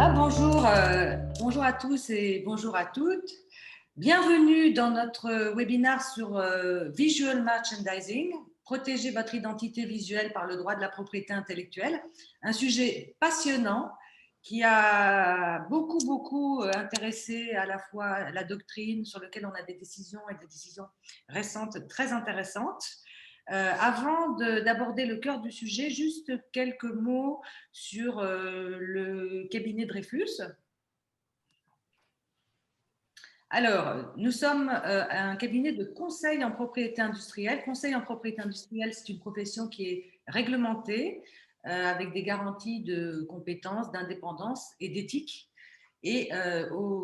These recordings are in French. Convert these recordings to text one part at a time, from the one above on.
Voilà, bonjour, bonjour à tous et bonjour à toutes. Bienvenue dans notre webinaire sur Visual Merchandising, protéger votre identité visuelle par le droit de la propriété intellectuelle. Un sujet passionnant qui a beaucoup intéressé à la fois la doctrine, sur lequel on a des décisions et des décisions récentes très intéressantes. Avant d'aborder le cœur du sujet, juste quelques mots sur le cabinet Dreyfus. Alors, nous sommes un cabinet de conseil en propriété industrielle. Conseil en propriété industrielle, c'est une profession qui est réglementée avec des garanties de compétences, d'indépendance et d'éthique. Et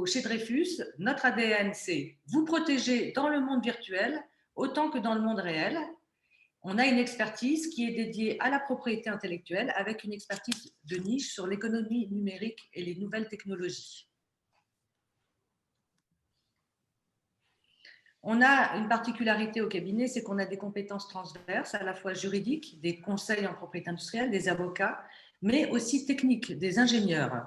chez Dreyfus, notre ADN, c'est vous protéger dans le monde virtuel autant que dans le monde réel. On a une expertise qui est dédiée à la propriété intellectuelle avec une expertise de niche sur l'économie numérique et les nouvelles technologies. On a une particularité au cabinet, c'est qu'on a des compétences transverses, à la fois juridiques, des conseils en propriété industrielle, des avocats, mais aussi techniques, des ingénieurs.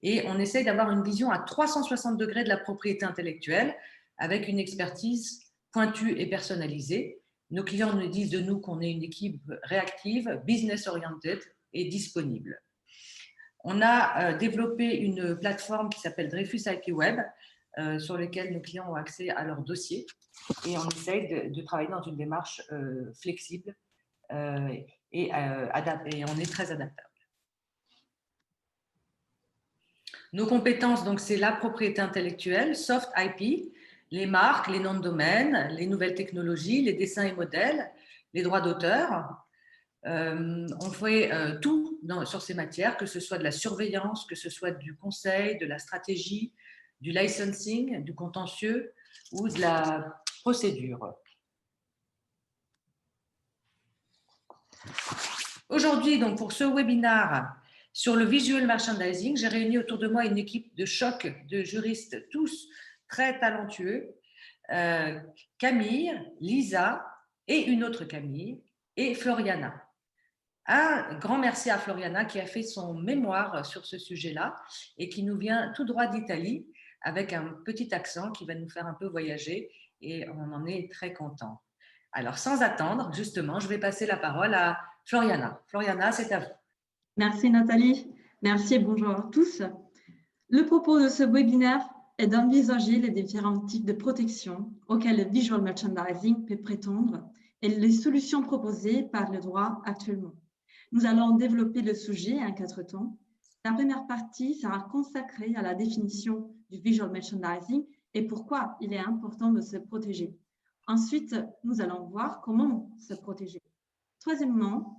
Et on essaye d'avoir une vision à 360 degrés de la propriété intellectuelle avec une expertise pointue et personnalisée. Nos clients nous disent de nous qu'on est une équipe réactive, business-oriented et disponible. On a développé une plateforme qui s'appelle Dreyfus IP Web, sur laquelle nos clients ont accès à leurs dossiers. Et on essaye de travailler dans une démarche flexible et on est très adaptable. Nos compétences, donc, c'est la propriété intellectuelle, soft IP, les marques, les noms de domaine, les nouvelles technologies, les dessins et modèles, les droits d'auteur. On fait tout sur ces matières, que ce soit de la surveillance, que ce soit du conseil, de la stratégie, du licensing, du contentieux ou de la procédure. Aujourd'hui, donc, pour ce webinaire sur le visual merchandising, j'ai réuni autour de moi une équipe de choc de juristes, tous très talentueux. Camille, Lisa et une autre Camille et Floriana. Un grand merci à Floriana qui a fait son mémoire sur ce sujet-là et qui nous vient tout droit d'Italie avec un petit accent qui va nous faire un peu voyager et on en est très content. Alors, sans attendre, justement, je vais passer la parole à Floriana. Floriana, c'est à vous. Merci Nathalie. Merci et bonjour à tous. Le propos de ce webinaire est d'envisager les différents types de protection auxquels le visual merchandising peut prétendre et les solutions proposées par le droit actuellement. Nous allons développer le sujet en 4 temps. La première partie sera consacrée à la définition du visual merchandising et pourquoi il est important de se protéger. Ensuite, nous allons voir comment se protéger. Troisièmement,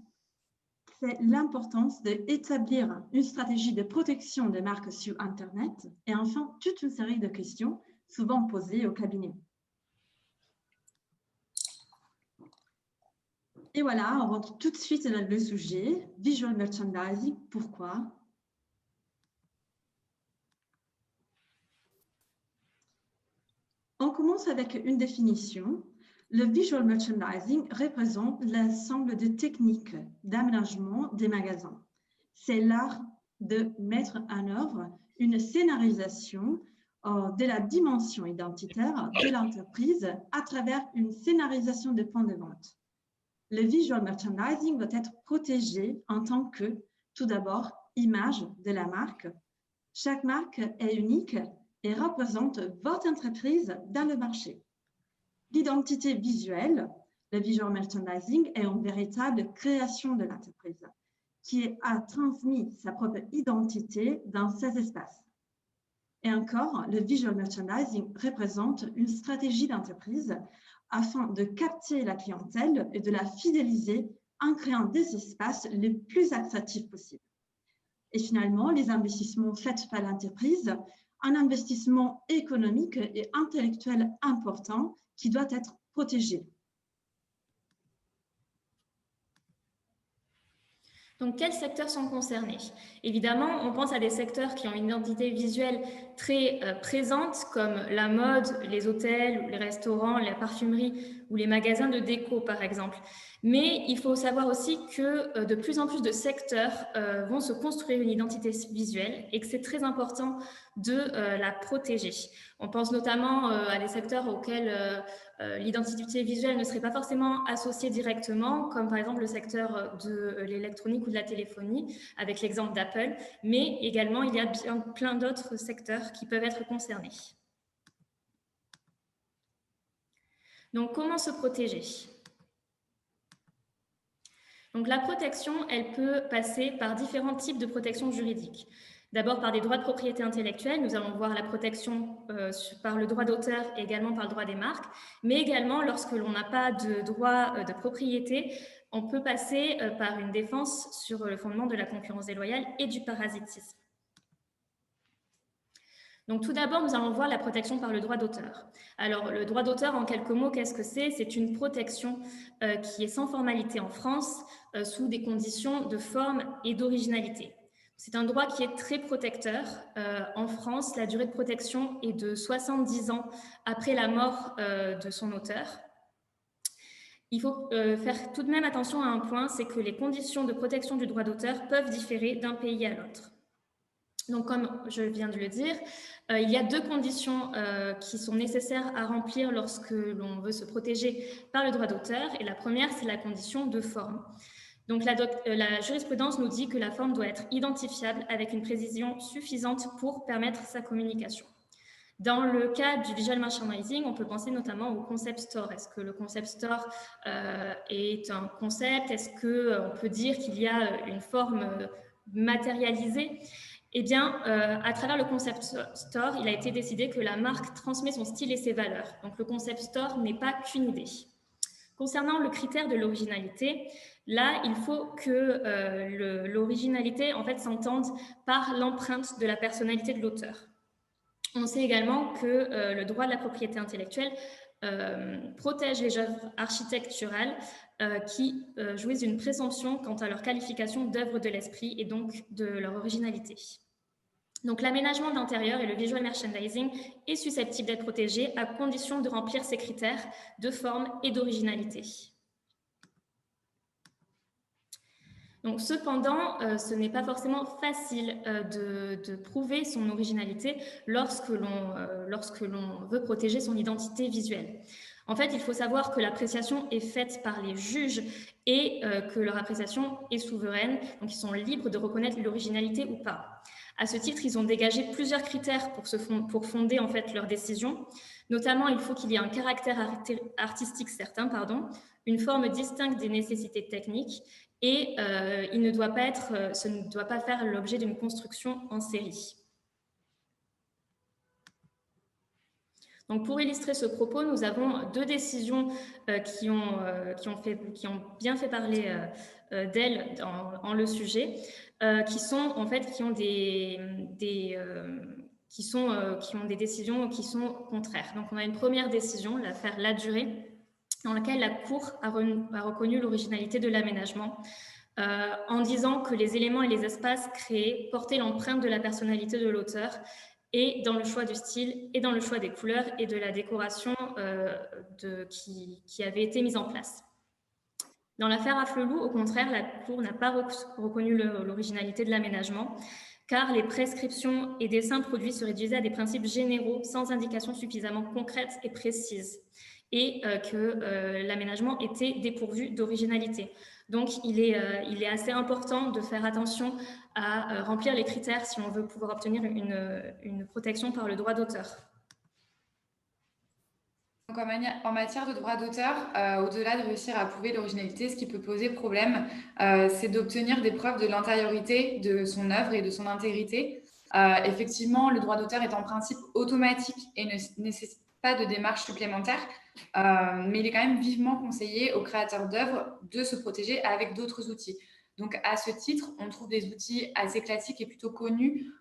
c'est l'importance d'établir une stratégie de protection des marques sur Internet et enfin, toute une série de questions souvent posées au cabinet. Et voilà, on rentre tout de suite dans le sujet, visual merchandising, pourquoi? On commence avec une définition. Le visual merchandising représente l'ensemble de techniques d'aménagement des magasins. C'est l'art de mettre en œuvre une scénarisation de la dimension identitaire de l'entreprise à travers une scénarisation des points de vente. Le visual merchandising doit être protégé en tant que, tout d'abord, image de la marque. Chaque marque est unique et représente votre entreprise dans le marché. L'identité visuelle, le visual merchandising, est une véritable création de l'entreprise qui a transmis sa propre identité dans ces espaces. Et encore, le visual merchandising représente une stratégie d'entreprise afin de capter la clientèle et de la fidéliser en créant des espaces les plus attractifs possibles. Et finalement, les investissements faits par l'entreprise, un investissement économique et intellectuel important qui doit être protégé. Donc, quels secteurs sont concernés? Évidemment, on pense à des secteurs qui ont une identité visuelle très présente, comme la mode, les hôtels, les restaurants, la parfumerie ou les magasins de déco, par exemple. Mais il faut savoir aussi que de plus en plus de secteurs vont se construire une identité visuelle et que c'est très important de la protéger. On pense notamment à des secteurs auxquels l'identité visuelle ne serait pas forcément associée directement, comme par exemple le secteur de l'électronique ou de la téléphonie, avec l'exemple d'Apple, mais également il y a bien plein d'autres secteurs qui peuvent être concernés. Donc, comment se protéger ? Donc, la protection, elle peut passer par différents types de protection juridique. D'abord par des droits de propriété intellectuelle, nous allons voir la protection par le droit d'auteur et également par le droit des marques, mais également lorsque l'on n'a pas de droit de propriété, on peut passer par une défense sur le fondement de la concurrence déloyale et du parasitisme. Donc tout d'abord, nous allons voir la protection par le droit d'auteur. Alors le droit d'auteur, en quelques mots, qu'est-ce que c'est ? C'est une protection qui est sans formalité en France, sous des conditions de forme et d'originalité. C'est un droit qui est très protecteur. En France, la durée de protection est de 70 ans après la mort de son auteur. Il faut faire tout de même attention à un point, c'est que les conditions de protection du droit d'auteur peuvent différer d'un pays à l'autre. Donc, comme je viens de le dire, il y a deux conditions qui sont nécessaires à remplir lorsque l'on veut se protéger par le droit d'auteur. Et la première, c'est la condition de forme. Donc, la jurisprudence nous dit que la forme doit être identifiable avec une précision suffisante pour permettre sa communication. Dans le cas du visual merchandising, on peut penser notamment au concept store. Est-ce que le concept store est un concept? Est-ce qu'on peut dire qu'il y a une forme matérialisée? Eh bien, à travers le concept store, il a été décidé que la marque transmet son style et ses valeurs. Donc, le concept store n'est pas qu'une idée. Concernant le critère de l'originalité, là, il faut que l'originalité, en fait, s'entende par l'empreinte de la personnalité de l'auteur. On sait également que le droit de la propriété intellectuelle protège les œuvres architecturales qui jouissent d'une présomption quant à leur qualification d'œuvres de l'esprit et donc de leur originalité. Donc, l'aménagement d'intérieur et le visual merchandising est susceptible d'être protégé à condition de remplir ces critères de forme et d'originalité. Donc, cependant, ce n'est pas forcément facile de prouver son originalité lorsque l'on veut protéger son identité visuelle. En fait, il faut savoir que l'appréciation est faite par les juges et que leur appréciation est souveraine, donc ils sont libres de reconnaître l'originalité ou pas. À ce titre, ils ont dégagé plusieurs critères pour fonder en fait leur décision. Notamment, il faut qu'il y ait un caractère artistique certain, une forme distincte des nécessités techniques et ce ne doit pas faire l'objet d'une construction en série. Donc, pour illustrer ce propos, nous avons deux décisions qui ont bien fait parler d'elles en le sujet, qui ont des décisions qui sont contraires. Donc, on a une première décision, l'affaire Ladurée, dans laquelle la Cour a reconnu l'originalité de l'aménagement en disant que les éléments et les espaces créés portaient l'empreinte de la personnalité de l'auteur et dans le choix du style et dans le choix des couleurs et de la décoration qui avait été mise en place. Dans l'affaire Afflelou, au contraire, la Cour n'a pas reconnu l'originalité de l'aménagement, car les prescriptions et dessins produits se réduisaient à des principes généraux sans indication suffisamment concrète et précise, et que l'aménagement était dépourvu d'originalité. Donc, il est assez important de faire attention à remplir les critères si on veut pouvoir obtenir une protection par le droit d'auteur. Donc en matière de droit d'auteur, au-delà de réussir à prouver l'originalité, ce qui peut poser problème, c'est d'obtenir des preuves de l'antériorité de son œuvre et de son intégrité. Effectivement, le droit d'auteur est en principe automatique et ne nécessite pas de démarche supplémentaire, mais il est quand même vivement conseillé aux créateurs d'œuvres de se protéger avec d'autres outils. Donc, à ce titre, on trouve des outils assez classiques et plutôt connus,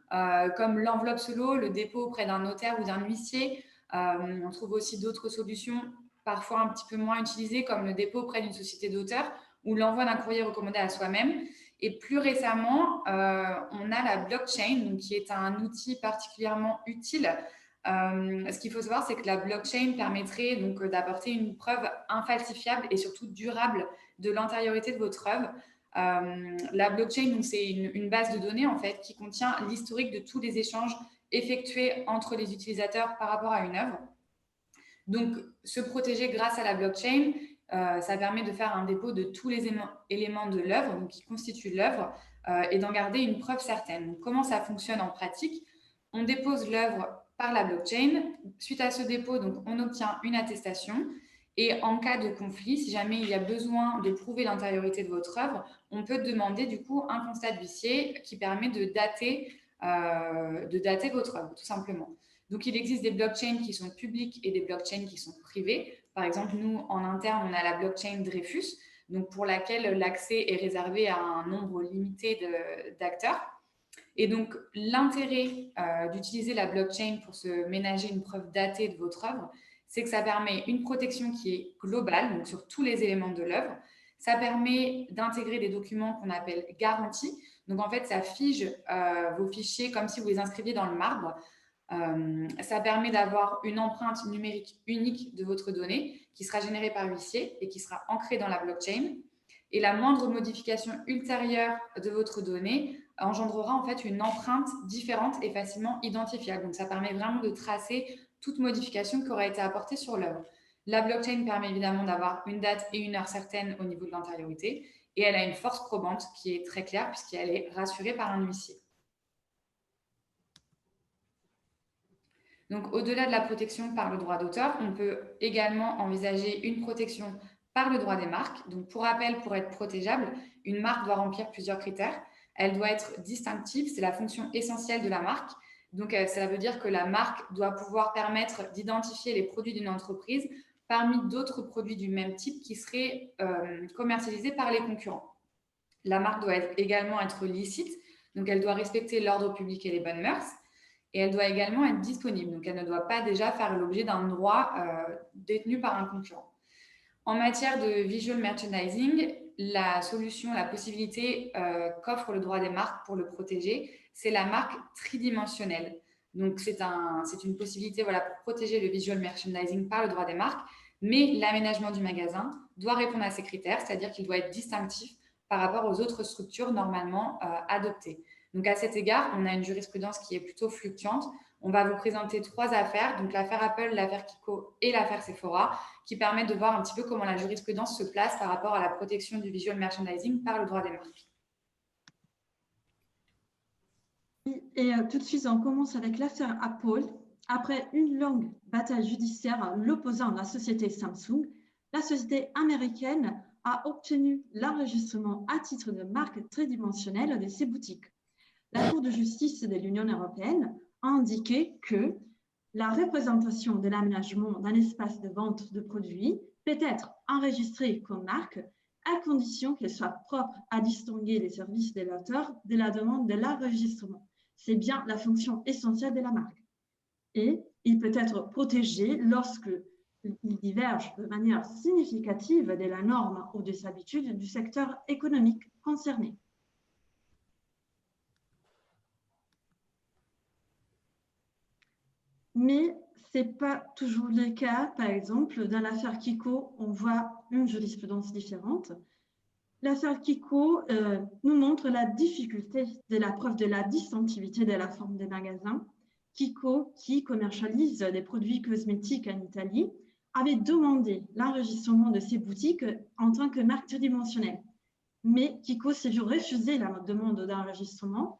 comme l'enveloppe solo, le dépôt auprès d'un notaire ou d'un huissier. On trouve aussi d'autres solutions, parfois un petit peu moins utilisées, comme le dépôt auprès d'une société d'auteur ou l'envoi d'un courrier recommandé à soi-même. Et plus récemment, on a la blockchain, donc, qui est un outil particulièrement utile Ce qu'il faut savoir, c'est que la blockchain permettrait donc d'apporter une preuve infalsifiable et surtout durable de l'antériorité de votre œuvre. La blockchain, c'est une base de données en fait qui contient l'historique de tous les échanges effectués entre les utilisateurs par rapport à une œuvre. Donc, se protéger grâce à la blockchain, ça permet de faire un dépôt de tous les éléments de l'œuvre, qui constituent l'œuvre, et d'en garder une preuve certaine. Donc, comment ça fonctionne en pratique? On dépose l'œuvre par la blockchain. Suite à ce dépôt, donc, on obtient une attestation. Et en cas de conflit, si jamais il y a besoin de prouver l'antériorité de votre œuvre, on peut demander du coup un constat d'huissier qui permet de dater votre œuvre, tout simplement. Donc, il existe des blockchains qui sont publiques et des blockchains qui sont privées. Par exemple, nous, en interne, on a la blockchain Dreyfus, donc pour laquelle l'accès est réservé à un nombre limité d'acteurs. Et donc, l'intérêt d'utiliser la blockchain pour se ménager une preuve datée de votre œuvre, c'est que ça permet une protection qui est globale, donc sur tous les éléments de l'œuvre. Ça permet d'intégrer des documents qu'on appelle garantis. Donc, en fait, ça fige vos fichiers comme si vous les inscriviez dans le marbre. Ça permet d'avoir une empreinte numérique unique de votre donnée qui sera générée par huissier et qui sera ancrée dans la blockchain. Et la moindre modification ultérieure de votre donnée engendrera en fait une empreinte différente et facilement identifiable. Donc, ça permet vraiment de tracer toute modification qui aura été apportée sur l'œuvre. La blockchain permet évidemment d'avoir une date et une heure certaines au niveau de l'antériorité et elle a une force probante qui est très claire puisqu'elle est rassurée par un huissier. Donc, au-delà de la protection par le droit d'auteur, on peut également envisager une protection par le droit des marques. Donc, pour rappel, pour être protégeable, une marque doit remplir plusieurs critères. Elle doit être distinctive, c'est la fonction essentielle de la marque. Donc, ça veut dire que la marque doit pouvoir permettre d'identifier les produits d'une entreprise parmi d'autres produits du même type qui seraient commercialisés par les concurrents. La marque doit également être licite, donc elle doit respecter l'ordre public et les bonnes mœurs. Et elle doit également être disponible. Donc, elle ne doit pas déjà faire l'objet d'un droit détenu par un concurrent. En matière de visual merchandising, la solution, la possibilité qu'offre le droit des marques pour le protéger, c'est la marque tridimensionnelle. Donc, c'est une possibilité pour protéger le visual merchandising par le droit des marques, mais l'aménagement du magasin doit répondre à ces critères, c'est-à-dire qu'il doit être distinctif par rapport aux autres structures normalement adoptées. Donc, à cet égard, on a une jurisprudence qui est plutôt fluctuante. On va vous présenter 3 affaires, donc l'affaire Apple, l'affaire Kiko et l'affaire Sephora, qui permettent de voir un petit peu comment la jurisprudence se place par rapport à la protection du visual merchandising par le droit des marques. Et tout de suite, on commence avec l'affaire Apple. Après une longue bataille judiciaire l'opposant à la société Samsung, la société américaine a obtenu l'enregistrement à titre de marque tridimensionnelle de ses boutiques. La Cour de justice de l'Union européenne a indiqué que la représentation de l'aménagement d'un espace de vente de produits peut être enregistrée comme marque à condition qu'elle soit propre à distinguer les services de l'auteur de la demande de l'enregistrement. C'est bien la fonction essentielle de la marque. Et il peut être protégé lorsque il diverge de manière significative de la norme ou des habitudes du secteur économique concerné. Mais ce n'est pas toujours le cas. Par exemple, dans l'affaire Kiko, on voit une jurisprudence différente. L'affaire Kiko nous montre la difficulté de la preuve de la distinctivité de la forme des magasins. Kiko, qui commercialise des produits cosmétiques en Italie, avait demandé l'enregistrement de ses boutiques en tant que marque tridimensionnelle. Mais Kiko s'est vu refuser la demande d'enregistrement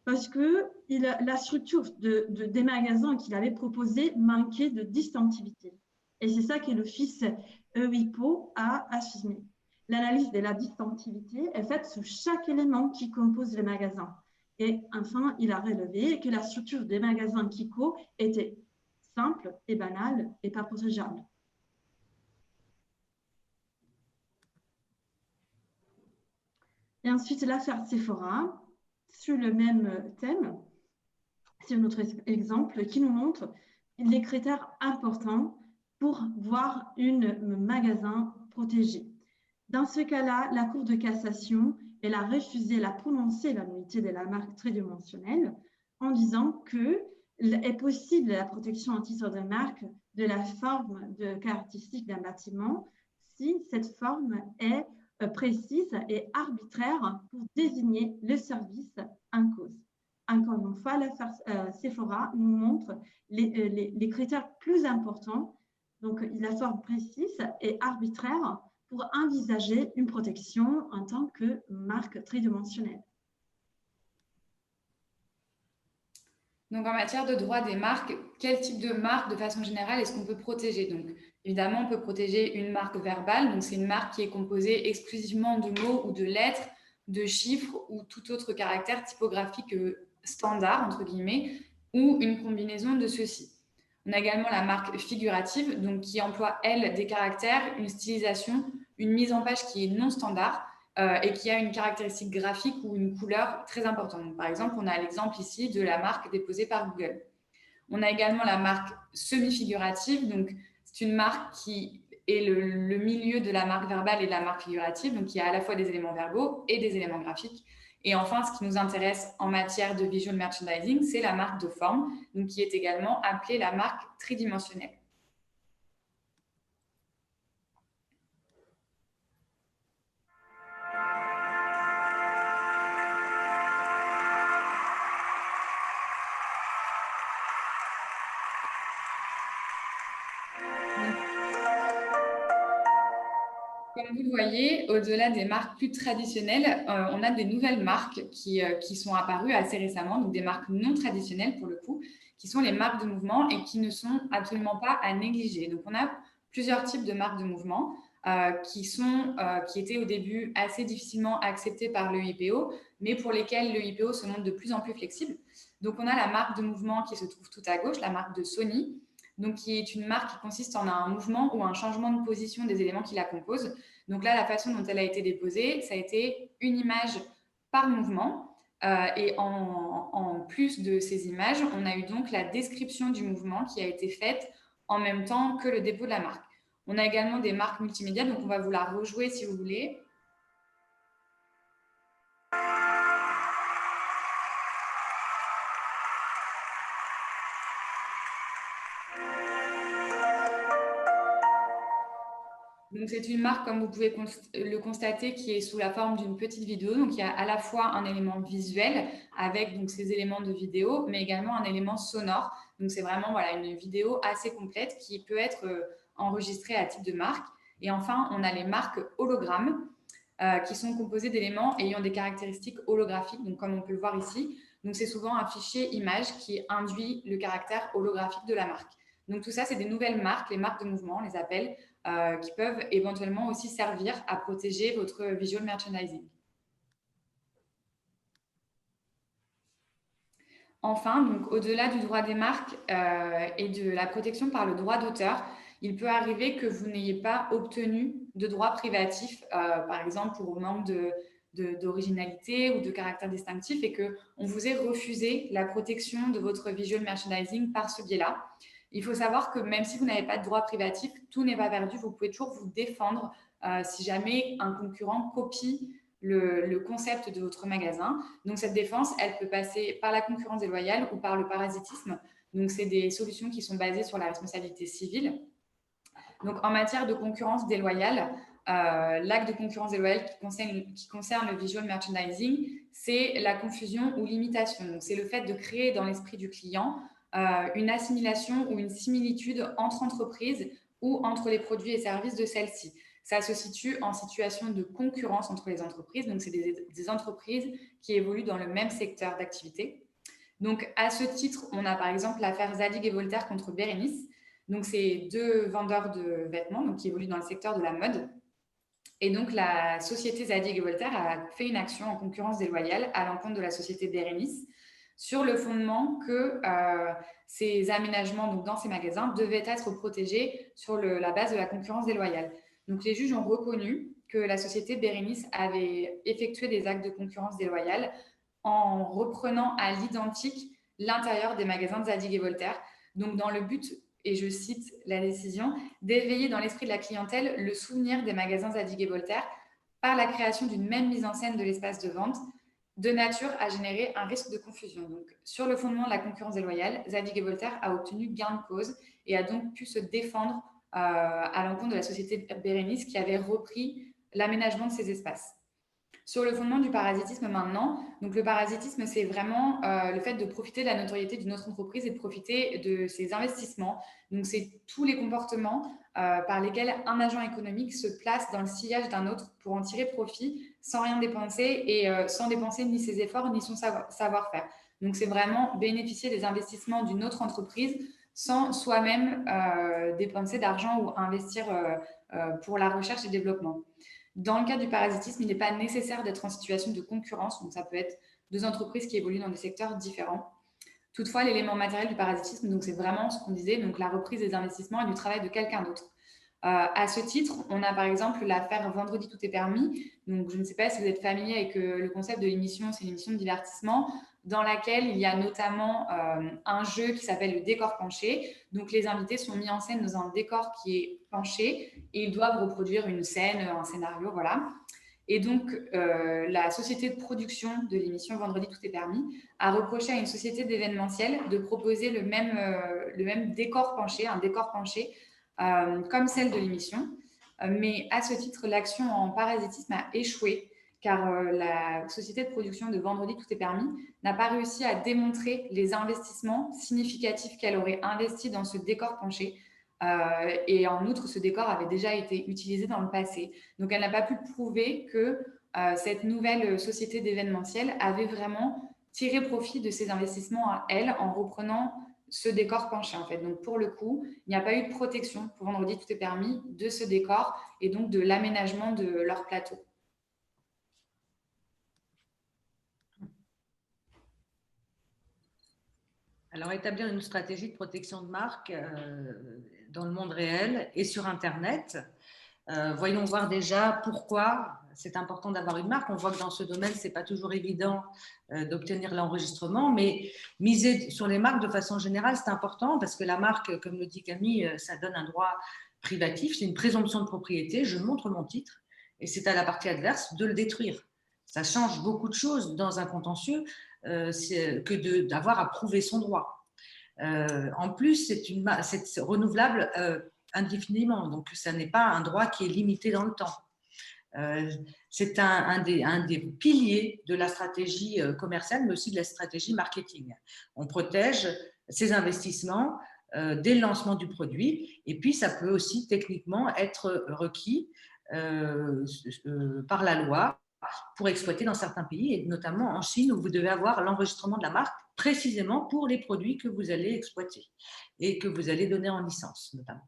parce que la structure des magasins qu'il avait proposés manquait de distinctivité. Et c'est ça que l'office EWIPO a assumé. L'analyse de la distinctivité est faite sur chaque élément qui compose le magasin. Et enfin, il a relevé que la structure des magasins Kiko était simple et banale et pas protégeable. Et ensuite, l'affaire Sephora, sur le même thème, c'est notre exemple qui nous montre les critères importants pour voir un magasin protégé. Dans ce cas-là, la Cour de cassation, elle a refusé la prononcer la nullité de la marque tridimensionnelle en disant que est possible la protection en titre de marque de la forme de caractéristique d'un bâtiment si cette forme est précise et arbitraire pour désigner le service en cause. Encore une fois, l'affaire Sephora nous montre les critères plus importants, donc la forme précise et arbitraire pour envisager une protection en tant que marque tridimensionnelle. Donc, en matière de droit des marques, quel type de marque, de façon générale, est-ce qu'on peut protéger? Donc, évidemment, on peut protéger une marque verbale. Donc, c'est une marque qui est composée exclusivement de mots ou de lettres, de chiffres ou tout autre caractère typographique standard, entre guillemets, ou une combinaison de ceux-ci. On a également la marque figurative, donc qui emploie, elle, des caractères, une stylisation, une mise en page qui est non standard, et qui a une caractéristique graphique ou une couleur très importante. Donc, par exemple, on a l'exemple ici de la marque déposée par Google. On a également la marque semi-figurative. Donc, c'est une marque qui est le milieu de la marque verbale et de la marque figurative, donc qui a à la fois des éléments verbaux et des éléments graphiques. Et enfin, ce qui nous intéresse en matière de visual merchandising, c'est la marque de forme, donc qui est également appelée la marque tridimensionnelle. Comme vous le voyez, au-delà des marques plus traditionnelles, on a des nouvelles marques qui sont apparues assez récemment, donc des marques non traditionnelles pour le coup, qui sont les marques de mouvement et qui ne sont absolument pas à négliger. Donc, on a plusieurs types de marques de mouvement qui étaient au début assez difficilement acceptées par le IPO, mais pour lesquelles le IPO se montre de plus en plus flexible. Donc, on a la marque de mouvement qui se trouve tout à gauche, la marque de Sony, donc qui est une marque qui consiste en un mouvement ou un changement de position des éléments qui la composent. Donc là, la façon dont elle a été déposée, ça a été une image par mouvement. Et en plus de ces images, on a eu donc la description du mouvement qui a été faite en même temps que le dépôt de la marque. On a également des marques multimédia, donc on va vous la rejouer si vous voulez. Donc, c'est une marque, comme vous pouvez le constater, qui est sous la forme d'une petite vidéo. Donc, il y a à la fois un élément visuel avec donc, ces éléments de vidéo, mais également un élément sonore. Donc, c'est vraiment voilà, une vidéo assez complète qui peut être enregistrée à titre de marque. Et enfin, on a les marques hologrammes qui sont composées d'éléments ayant des caractéristiques holographiques, donc comme on peut le voir ici. Donc, c'est souvent un fichier image qui induit le caractère holographique de la marque. Donc, tout ça, c'est des nouvelles marques, les marques de mouvement, on les appelle, qui peuvent éventuellement aussi servir à protéger votre visual merchandising. Enfin, donc au-delà du droit des marques et de la protection par le droit d'auteur, il peut arriver que vous n'ayez pas obtenu de droit privatif, par exemple pour manque d'originalité ou de caractère distinctif, et qu'on vous ait refusé la protection de votre visual merchandising par ce biais-là. Il faut savoir que même si vous n'avez pas de droit privatif, tout n'est pas perdu. Vous pouvez toujours vous défendre si jamais un concurrent copie le concept de votre magasin. Donc, cette défense, elle peut passer par la concurrence déloyale ou par le parasitisme. Donc, c'est des solutions qui sont basées sur la responsabilité civile. Donc, en matière de concurrence déloyale, l'acte de concurrence déloyale qui concerne le visual merchandising, c'est la confusion ou l'imitation. Donc, c'est le fait de créer dans l'esprit du client une assimilation ou une similitude entre entreprises ou entre les produits et services de celles-ci. Ça se situe en situation de concurrence entre les entreprises. Donc, c'est des entreprises qui évoluent dans le même secteur d'activité. Donc, à ce titre, on a par exemple l'affaire Zadig et Voltaire contre Bérénice. Donc, c'est deux vendeurs de vêtements donc, qui évoluent dans le secteur de la mode. Et donc, la société Zadig et Voltaire a fait une action en concurrence déloyale à l'encontre de la société Bérénice sur le fondement que ces aménagements donc, dans ces magasins devaient être protégés sur la base de la concurrence déloyale. Donc, les juges ont reconnu que la société Bérénice avait effectué des actes de concurrence déloyale en reprenant à l'identique l'intérieur des magasins de Zadig et Voltaire, donc dans le but, et je cite la décision, d'éveiller dans l'esprit de la clientèle le souvenir des magasins Zadig et Voltaire par la création d'une même mise en scène de l'espace de vente de nature à générer un risque de confusion. Donc, sur le fondement de la concurrence déloyale, Zadig et Voltaire a obtenu gain de cause et a donc pu se défendre à l'encontre de la société Bérénice qui avait repris l'aménagement de ces espaces. Sur le fondement du parasitisme maintenant, donc le parasitisme, c'est vraiment le fait de profiter de la notoriété d'une autre entreprise et de profiter de ses investissements. Donc, c'est tous les comportements par lesquels un agent économique se place dans le sillage d'un autre pour en tirer profit sans rien dépenser et sans dépenser ni ses efforts ni son savoir-faire. Donc, c'est vraiment bénéficier des investissements d'une autre entreprise sans soi-même dépenser d'argent ou investir pour la recherche et le développement. Dans le cas du parasitisme, il n'est pas nécessaire d'être en situation de concurrence, donc ça peut être deux entreprises qui évoluent dans des secteurs différents. Toutefois, l'élément matériel du parasitisme, donc c'est vraiment ce qu'on disait, donc la reprise des investissements et du travail de quelqu'un d'autre. À ce titre, on a par exemple l'affaire Vendredi tout est permis. Donc, je ne sais pas si vous êtes familier avec le concept de l'émission, c'est une émission de divertissement dans laquelle il y a notamment un jeu qui s'appelle le décor penché. Donc, les invités sont mis en scène dans un décor qui est penché et ils doivent reproduire une scène, un scénario, voilà. Et donc, la société de production de l'émission Vendredi tout est permis a reproché à une société d'événementiel de proposer le même décor penché, un décor penché, comme celle de l'émission. Mais à ce titre, l'action en parasitisme a échoué car la société de production de Vendredi tout est permis n'a pas réussi à démontrer les investissements significatifs qu'elle aurait investis dans ce décor penché. Et en outre, ce décor avait déjà été utilisé dans le passé. Donc, elle n'a pas pu prouver que cette nouvelle société d'événementiel avait vraiment tiré profit de ces investissements à elle en reprenant ce décor penché, en fait. Donc, pour le coup, il n'y a pas eu de protection pour Vendredi tout est permis de ce décor et donc de l'aménagement de leur plateau. Alors, établir une stratégie de protection de marque dans le monde réel et sur Internet. Voyons voir déjà pourquoi c'est important d'avoir une marque. On voit que dans ce domaine, ce n'est pas toujours évident d'obtenir l'enregistrement, mais miser sur les marques de façon générale, c'est important parce que la marque, comme le dit Camille, ça donne un droit privatif, c'est une présomption de propriété. Je montre mon titre et c'est à la partie adverse de le détruire. Ça change beaucoup de choses dans un contentieux que d'avoir à prouver son droit. En plus, c'est renouvelable indéfiniment, donc ça n'est pas un droit qui est limité dans le temps. C'est un des piliers de la stratégie commerciale, mais aussi de la stratégie marketing. On protège ses investissements dès le lancement du produit, et puis ça peut aussi techniquement être requis par la loi pour exploiter dans certains pays, et notamment en Chine, où vous devez avoir l'enregistrement de la marque précisément pour les produits que vous allez exploiter et que vous allez donner en licence, notamment.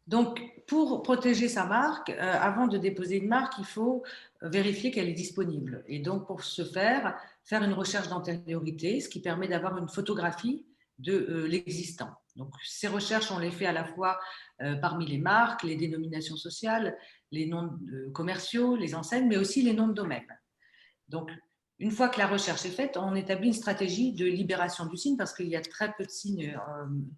Donc, pour protéger sa marque, avant de déposer une marque, il faut vérifier qu'elle est disponible. Et donc, pour ce faire une recherche d'antériorité, ce qui permet d'avoir une photographie de l'existant. Donc, ces recherches, on les fait à la fois parmi les marques, les dénominations sociales, les noms commerciaux, les enseignes, mais aussi les noms de domaine. Donc, une fois que la recherche est faite, on établit une stratégie de libération du signe parce qu'il y a très peu de signes,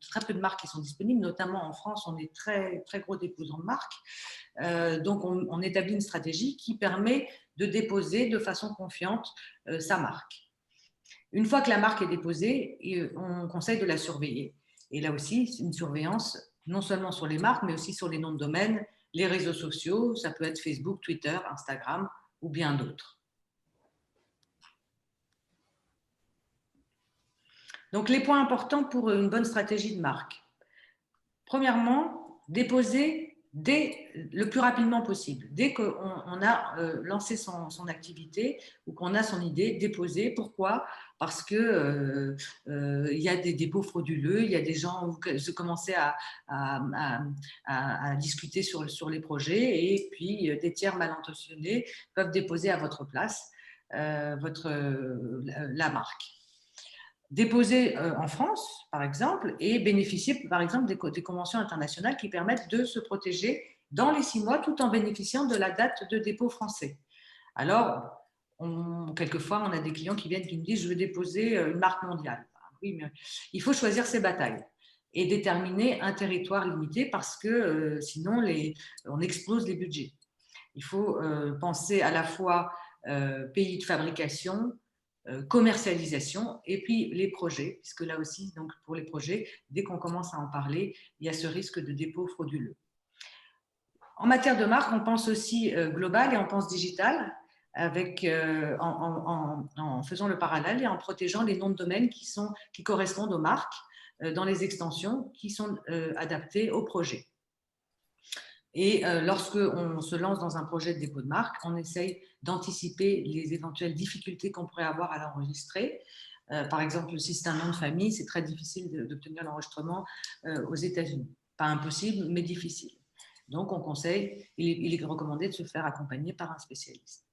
très peu de marques qui sont disponibles, notamment en France, on est très, très gros déposants de marques. Donc, on établit une stratégie qui permet de déposer de façon confiante sa marque. Une fois que la marque est déposée, on conseille de la surveiller. Et là aussi, c'est une surveillance non seulement sur les marques, mais aussi sur les noms de domaine, les réseaux sociaux, ça peut être Facebook, Twitter, Instagram ou bien d'autres. Donc, les points importants pour une bonne stratégie de marque. Premièrement, déposer le plus rapidement possible. Dès qu'on a lancé son activité ou qu'on a son idée, déposer. Pourquoi ? Parce que y a des dépôts frauduleux, il y a des gens qui commencent à discuter sur les projets et puis des tiers mal intentionnés peuvent déposer à votre place la marque. Déposer en France, par exemple, et bénéficier, par exemple, des conventions internationales qui permettent de se protéger dans les 6 mois tout en bénéficiant de la date de dépôt français. Alors, quelquefois, on a des clients qui viennent qui me disent « je veux déposer une marque mondiale ». Oui, mais il faut choisir ses batailles et déterminer un territoire limité parce que sinon, on explose les budgets. Il faut penser à la fois pays de fabrication, commercialisation et puis les projets, puisque là aussi, donc, pour les projets, dès qu'on commence à en parler, il y a ce risque de dépôt frauduleux. En matière de marque, on pense aussi global et on pense digital, avec, en faisant le parallèle et en protégeant les noms de domaine qui correspondent aux marques dans les extensions qui sont adaptées au projet. Et lorsqu'on se lance dans un projet de dépôt de marque, on essaye d'anticiper les éventuelles difficultés qu'on pourrait avoir à l'enregistrer. Par exemple, si c'est un nom de famille, c'est très difficile d'obtenir l'enregistrement aux États-Unis. Pas impossible, mais difficile. Donc, on conseille, il est recommandé de se faire accompagner par un spécialiste.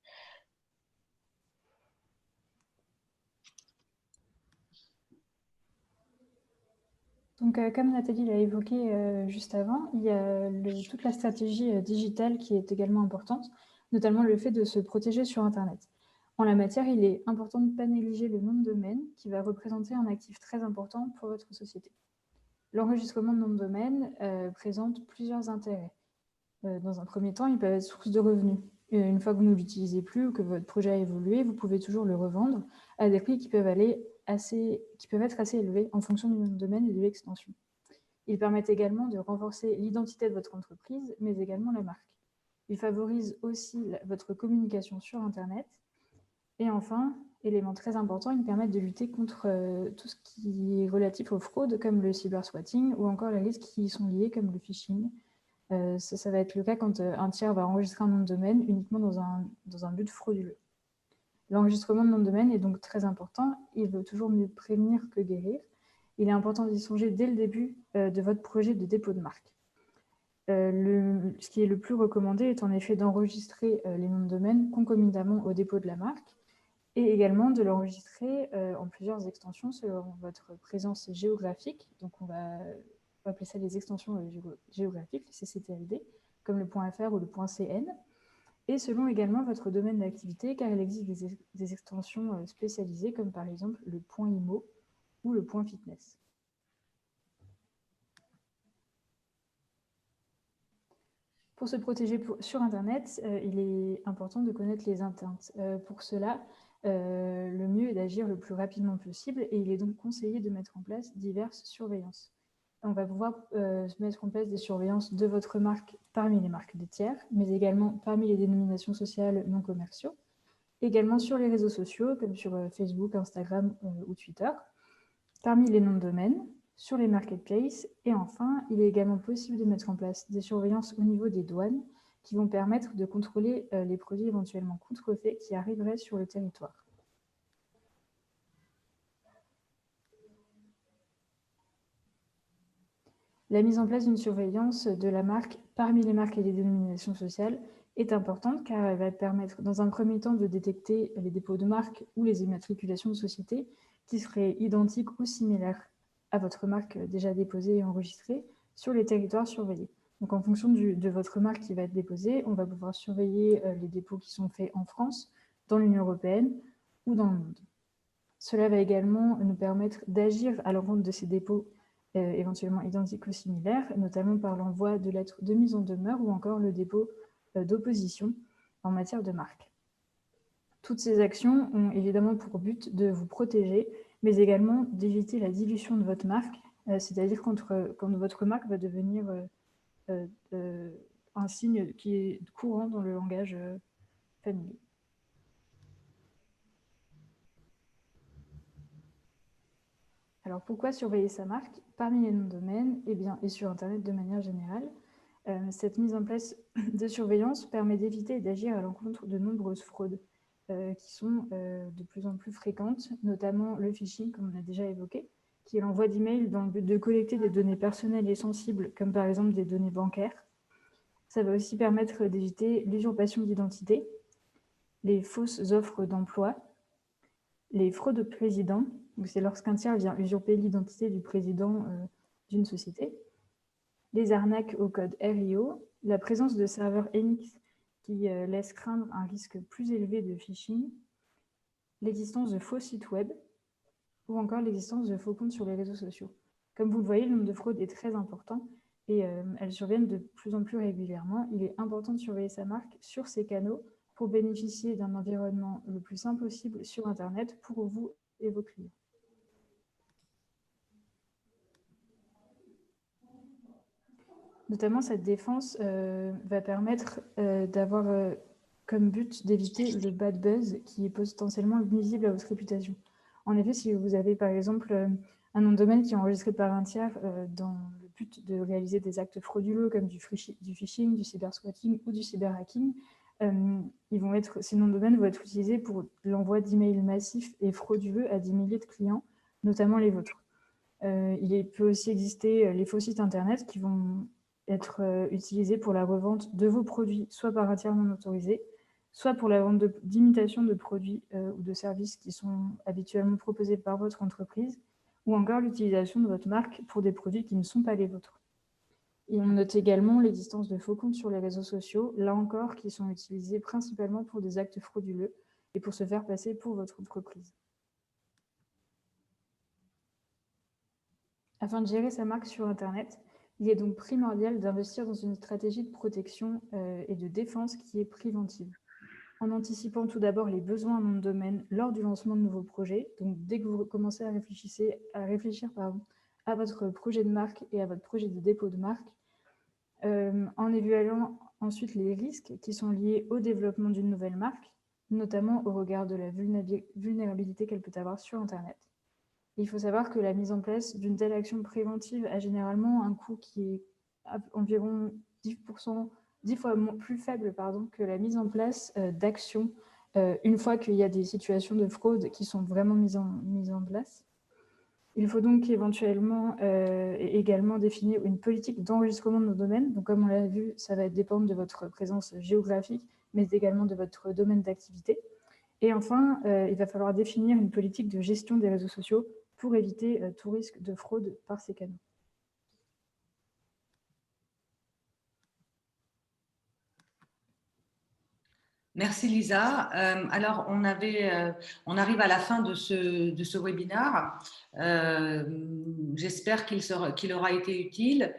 Donc, comme Nathalie l'a évoqué juste avant, il y a toute la stratégie digitale qui est également importante, notamment le fait de se protéger sur Internet. En la matière, il est important de ne pas négliger le nom de domaine qui va représenter un actif très important pour votre société. L'enregistrement de nom de domaine présente plusieurs intérêts. Dans un premier temps, il peut être source de revenus. Une fois que vous ne l'utilisez plus ou que votre projet a évolué, vous pouvez toujours le revendre à des prix qui peuvent être assez élevés en fonction du nom de domaine et de l'extension. Ils permettent également de renforcer l'identité de votre entreprise, mais également la marque. Ils favorisent aussi votre communication sur Internet. Et enfin, élément très important, ils permettent de lutter contre tout ce qui est relatif aux fraudes, comme le cyberswatting ou encore les risques qui y sont liés, comme le phishing. Ça va être le cas quand un tiers va enregistrer un nom de domaine uniquement dans un but frauduleux. L'enregistrement de nom de domaine est donc très important. Il vaut toujours mieux prévenir que guérir. Il est important d'y songer dès le début de votre projet de dépôt de marque. Ce qui est le plus recommandé est en effet d'enregistrer les noms de domaine concomitamment au dépôt de la marque et également de l'enregistrer en plusieurs extensions selon votre présence géographique. Donc, on va appeler ça les extensions géographiques, les CCTLD, comme le .fr ou le .cn, et selon également votre domaine d'activité, car il existe des extensions spécialisées, comme par exemple le .imo ou le .fitness. Pour se protéger sur Internet, il est important de connaître les atteintes. Pour cela, le mieux est d'agir le plus rapidement possible et il est donc conseillé de mettre en place diverses surveillances. On va pouvoir mettre en place des surveillances de votre marque parmi les marques des tiers, mais également parmi les dénominations sociales non commerciaux, également sur les réseaux sociaux comme sur Facebook, Instagram ou Twitter, parmi les noms de domaine, sur les marketplaces, et enfin, il est également possible de mettre en place des surveillances au niveau des douanes qui vont permettre de contrôler les produits éventuellement contrefaits qui arriveraient sur le territoire. La mise en place d'une surveillance de la marque parmi les marques et les dénominations sociales est importante car elle va permettre dans un premier temps de détecter les dépôts de marque ou les immatriculations de sociétés qui seraient identiques ou similaires à votre marque déjà déposée et enregistrée sur les territoires surveillés. Donc en fonction de votre marque qui va être déposée, on va pouvoir surveiller les dépôts qui sont faits en France, dans l'Union européenne ou dans le monde. Cela va également nous permettre d'agir à l'encontre de ces dépôts éventuellement identiques ou similaires, notamment par l'envoi de lettres de mise en demeure ou encore le dépôt d'opposition en matière de marque. Toutes ces actions ont évidemment pour but de vous protéger, mais également d'éviter la dilution de votre marque, c'est-à-dire quand votre marque va devenir un signe qui est courant dans le langage familier. Alors pourquoi surveiller sa marque parmi les noms de domaine et sur Internet de manière générale? Cette mise en place de surveillance permet d'éviter et d'agir à l'encontre de nombreuses fraudes qui sont de plus en plus fréquentes, notamment le phishing, comme on a déjà évoqué, qui est l'envoi d'emails dans le but de collecter des données personnelles et sensibles, comme par exemple des données bancaires. Ça va aussi permettre d'éviter l'usurpation d'identité, les fausses offres d'emploi, les fraudes au président, c'est lorsqu'un tiers vient usurper l'identité du président d'une société, les arnaques au code RIO, la présence de serveurs NX qui laisse craindre un risque plus élevé de phishing, l'existence de faux sites web ou encore l'existence de faux comptes sur les réseaux sociaux. Comme vous le voyez, le nombre de fraudes est très important et elles surviennent de plus en plus régulièrement. Il est important de surveiller sa marque sur ces canaux pour bénéficier d'un environnement le plus simple possible sur Internet pour vous et vos clients. Notamment, cette défense va permettre d'avoir comme but d'éviter le bad buzz qui est potentiellement nuisible à votre réputation. En effet, si vous avez par exemple un nom de domaine qui est enregistré par un tiers dans le but de réaliser des actes frauduleux comme du phishing, du cybersquatting ou du cyberhacking, ces noms de domaine vont être utilisés pour l'envoi d'emails massifs et frauduleux à des milliers de clients, notamment les vôtres. Il peut aussi exister les faux sites internet qui vont être utilisés pour la revente de vos produits, soit par un tiers non autorisé, soit pour la vente d'imitation de produits ou de services qui sont habituellement proposés par votre entreprise, ou encore l'utilisation de votre marque pour des produits qui ne sont pas les vôtres. Et on note également l'existence de faux comptes sur les réseaux sociaux, là encore, qui sont utilisés principalement pour des actes frauduleux et pour se faire passer pour votre entreprise. Afin de gérer sa marque sur Internet, il est donc primordial d'investir dans une stratégie de protection et de défense qui est préventive. En anticipant tout d'abord les besoins en nom de domaine lors du lancement de nouveaux projets, donc dès que vous commencez à réfléchir à votre projet de marque et à votre projet de dépôt de marque, en évaluant ensuite les risques qui sont liés au développement d'une nouvelle marque, notamment au regard de la vulnérabilité qu'elle peut avoir sur Internet. Il faut savoir que la mise en place d'une telle action préventive a généralement un coût qui est environ 10 fois plus faible que la mise en place d'actions une fois qu'il y a des situations de fraude qui sont vraiment mises en place. Il faut donc éventuellement également définir une politique d'enregistrement de nos domaines. Donc, comme on l'a vu, ça va dépendre de votre présence géographique, mais également de votre domaine d'activité. Et enfin, il va falloir définir une politique de gestion des réseaux sociaux pour éviter tout risque de fraude par ces canaux. Merci Lisa. Alors, on arrive à la fin de ce webinaire. J'espère qu'il aura été utile.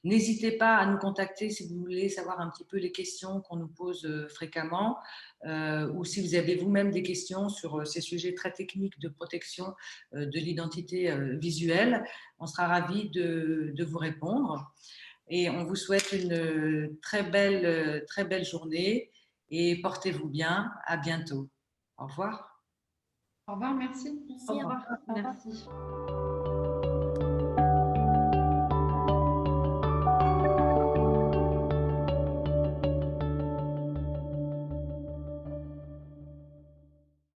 N'hésitez pas à nous contacter si vous voulez savoir un petit peu les questions qu'on nous pose fréquemment ou si vous avez vous-même des questions sur ces sujets très techniques de protection de l'identité visuelle. On sera ravis de vous répondre. Et on vous souhaite une très belle journée et portez-vous bien. À bientôt. Au revoir. Au revoir, merci. Merci, au revoir. Merci.